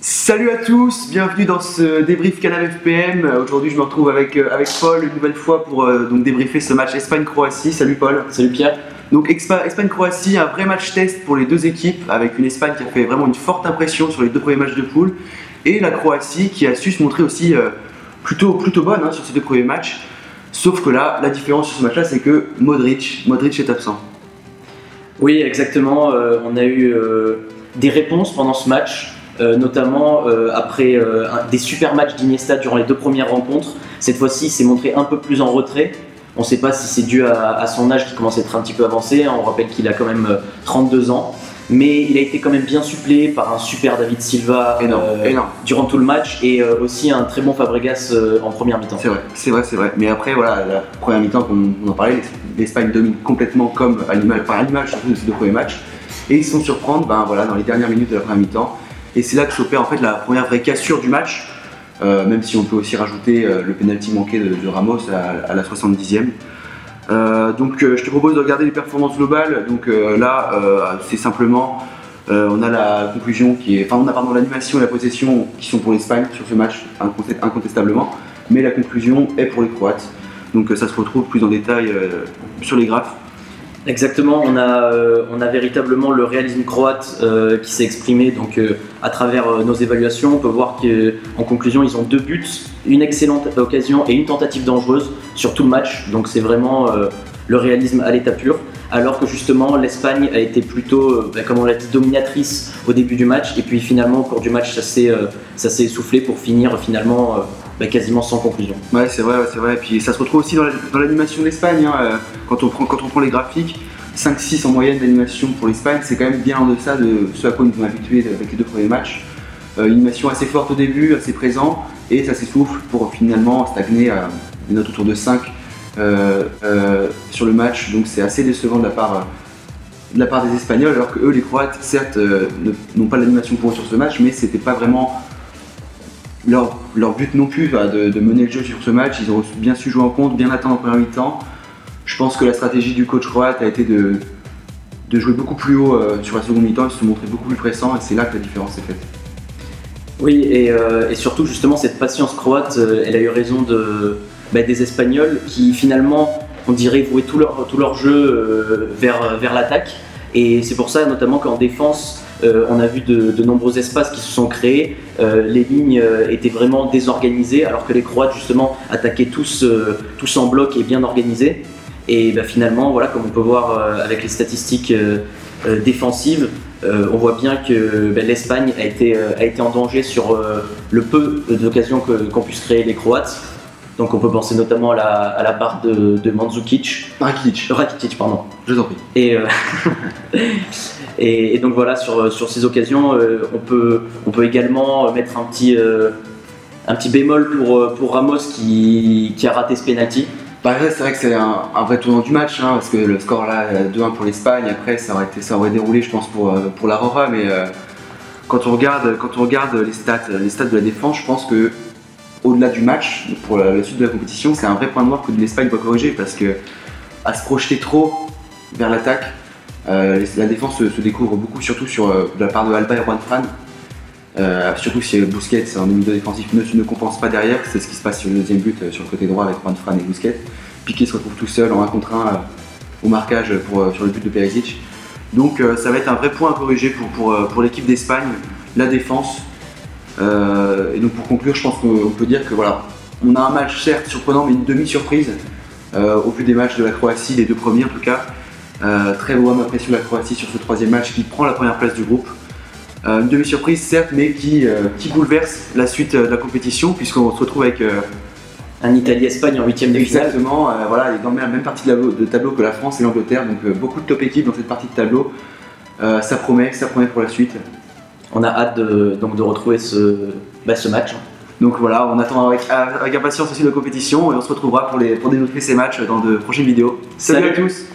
Salut à tous, bienvenue dans ce débrief Canal FPM. Aujourd'hui je me retrouve avec Paul une nouvelle fois pour donc débriefer ce match Espagne-Croatie. Salut Paul. Salut Pierre. Donc Espagne-Croatie, un vrai match test pour les deux équipes, avec une Espagne qui a fait vraiment une forte impression sur les deux premiers matchs de poule, et la Croatie qui a su se montrer aussi plutôt bonne sur ces deux premiers matchs. Sauf que là, la différence sur ce match-là, c'est que Modric est absent. Oui, exactement. On a eu des réponses pendant ce match. Notamment après des super matchs d'Iniesta durant les deux premières rencontres. Cette fois-ci, il s'est montré un peu plus en retrait. On ne sait pas si c'est dû à son âge qui commence à être un petit peu avancé. On rappelle qu'il a quand même 32 ans. Mais il a été quand même bien suppléé par un super David Silva durant tout le match et aussi un très bon Fabregas en première mi-temps. C'est vrai. Mais après, voilà, la première mi-temps, comme on en parlait, l'Espagne domine complètement comme à l'image surtout de ces deux premiers matchs. Et ils se font surprendre dans les dernières minutes de la première mi-temps. Et c'est là que s'opère en fait la première vraie cassure du match, même si on peut aussi rajouter le penalty manqué de Ramos à la 70e. Donc je te propose de regarder les performances globales. Donc c'est simplement, on a la conclusion l'animation et la possession qui sont pour l'Espagne sur ce match incontestablement, mais la conclusion est pour les Croates. Donc ça se retrouve plus en détail sur les graphes. Exactement, on a véritablement le réalisme croate qui s'est exprimé à travers nos évaluations. On peut voir qu'en conclusion, ils ont 2 buts, une excellente occasion et une tentative dangereuse sur tout le match. Donc c'est vraiment le réalisme à l'état pur. Alors que justement, l'Espagne a été plutôt, comme on l'a dit, dominatrice au début du match. Et puis finalement, au cours du match, ça s'est essoufflé pour finir finalement quasiment sans conclusion. Ouais, c'est vrai. Et puis ça se retrouve aussi dans l'animation de l'Espagne. Quand on prend les graphiques, 5-6 en moyenne d'animation pour l'Espagne, c'est quand même bien en deçà de ce à quoi nous sommes habitués avec les deux premiers matchs. Une animation assez forte au début, assez présent, et ça s'essouffle pour finalement stagner à une note autour de 5 sur le match. Donc c'est assez décevant de la part des Espagnols, alors que eux, les Croates, certes, n'ont pas l'animation pour eux sur ce match, mais c'était pas vraiment leur but non plus de mener le jeu sur ce match. Ils ont bien su jouer en compte, bien attendre en première mi-temps. Je pense que la stratégie du coach croate a été de jouer beaucoup plus haut sur la seconde mi-temps et de se montrer beaucoup plus pressant, et c'est là que la différence est faite. Oui, et surtout justement cette patience croate, elle a eu raison des Espagnols qui finalement, on dirait, vouaient tout leur jeu vers l'attaque. Et c'est pour ça notamment qu'en défense, on a vu de nombreux espaces qui se sont créés, les lignes étaient vraiment désorganisées alors que les Croates justement attaquaient tous en bloc et bien organisés. Et finalement, voilà, comme on peut voir avec les statistiques défensives, on voit bien que l'Espagne a été en danger sur le peu d'occasions qu'ont pu se créer les Croates. Donc on peut penser notamment à la barre de Mandzukic. Rakitic, pardon. Je t'en prie. Et donc voilà, sur ces occasions, on peut également mettre un petit bémol pour Ramos qui a raté ce penalty. C'est vrai que c'est un vrai tournant du match, parce que le score là, 2-1 pour l'Espagne. Après ça aurait déroulé, je pense, pour l'Aurora, mais quand on regarde les stats de la défense, je pense que au-delà du match, pour la suite de la compétition, c'est un vrai point noir que l'Espagne doit corriger, parce que à se projeter trop vers l'attaque, la défense se découvre beaucoup, surtout de la part de Alba et Juan Fran. Surtout si Busquets en milieu défensif ne compense pas derrière. C'est ce qui se passe sur le deuxième but sur le côté droit avec Juan Fran et Busquets. Piqué se retrouve tout seul en 1 contre 1 au marquage sur le but de Perisic. Donc ça va être un vrai point à corriger pour l'équipe d'Espagne, la défense. Et donc pour conclure, je pense qu'on peut dire que voilà, on a un match certes surprenant, mais une demi-surprise au vu des matchs de la Croatie, les deux premiers en tout cas. Très bonne impression de la Croatie sur ce troisième match qui prend la première place du groupe. Une demi-surprise certes, mais qui bouleverse la suite de la compétition, puisqu'on se retrouve avec un Italie-Espagne en 8e de finale. Exactement, il est dans la même partie de tableau que la France et l'Angleterre, donc beaucoup de top équipes dans cette partie de tableau. Ça promet pour la suite. On a hâte de retrouver ce match. Donc voilà, on attend avec impatience aussi la compétition, et on se retrouvera pour débriefer ces matchs dans de prochaines vidéos. Salut à tous.